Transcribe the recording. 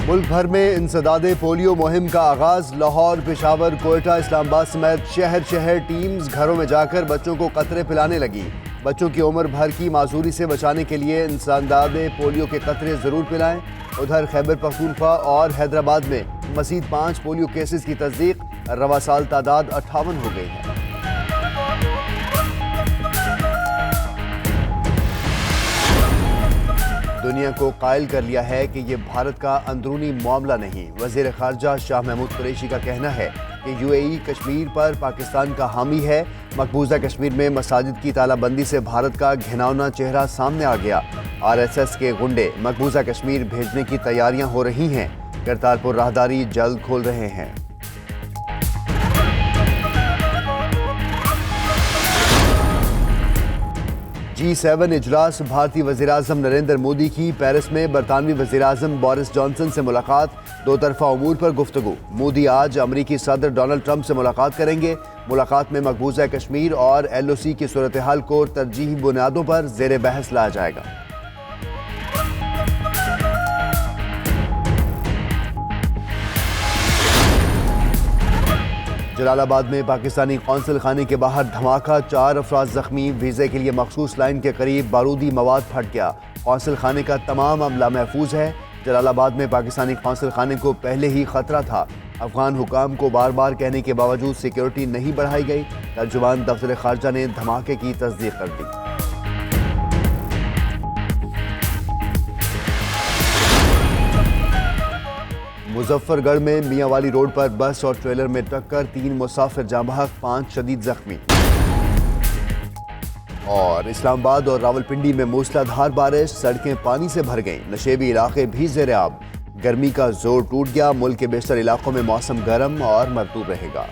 ملک بھر میں انسداد پولیو مہم کا آغاز۔ لاہور، پشاور، کوئٹہ، اسلام آباد سمیت شہر ٹیمز گھروں میں جا کر بچوں کو قطرے پلانے لگی۔ بچوں کی عمر بھر کی معذوری سے بچانے کے لیے انسداد پولیو کے قطرے ضرور پلائیں۔ ادھر خیبر پختونخوا اور حیدرآباد میں مزید 5 پولیو کیسز کی تصدیق، رواں سال تعداد 58 ہو گئی ہے۔ دنیا کو قائل کر لیا ہے کہ یہ بھارت کا اندرونی معاملہ نہیں۔ وزیر خارجہ شاہ محمود قریشی کا کہنا ہے کہ UAE کشمیر پر پاکستان کا حامی ہے۔ مقبوضہ کشمیر میں مساجد کی تالہ بندی سے بھارت کا گھناؤنا چہرہ سامنے آ گیا۔ RSS کے گنڈے مقبوضہ کشمیر بھیجنے کی تیاریاں ہو رہی ہیں۔ کرتارپور راہداری جلد کھول رہے ہیں۔ G7 اجلاس۔ بھارتی وزیراعظم نریندر مودی کی پیرس میں برطانوی وزیراعظم بورس جانسن سے ملاقات، دو طرفہ امور پر گفتگو۔ مودی آج امریکی صدر ڈونلڈ ٹرمپ سے ملاقات کریں گے۔ ملاقات میں مقبوضہ کشمیر اور LOC کی صورتحال کو ترجیحی بنیادوں پر زیر بحث لایا جائے گا۔ جلال آباد میں پاکستانی قونصل خانے کے باہر دھماکہ، 4 افراد زخمی۔ ویزے کے لیے مخصوص لائن کے قریب بارودی مواد پھٹ گیا۔ قونصل خانے کا تمام عملہ محفوظ ہے۔ جلال آباد میں پاکستانی قونصل خانے کو پہلے ہی خطرہ تھا۔ افغان حکام کو بار بار کہنے کے باوجود سیکیورٹی نہیں بڑھائی گئی۔ ترجمان دفتر خارجہ نے دھماکے کی تصدیق کر دی۔ مظفر گڑھ میں میاں والی روڈ پر بس اور ٹریلر میں ٹکر، 3 مسافر جاں بحق، 5 شدید زخمی۔ اور اسلام آباد اور راولپنڈی میں موسلادھار بارش، سڑکیں پانی سے بھر گئیں، نشیبی علاقے بھی زیر آب۔ گرمی کا زور ٹوٹ گیا، ملک کے بیشتر علاقوں میں موسم گرم اور مرطوب رہے گا۔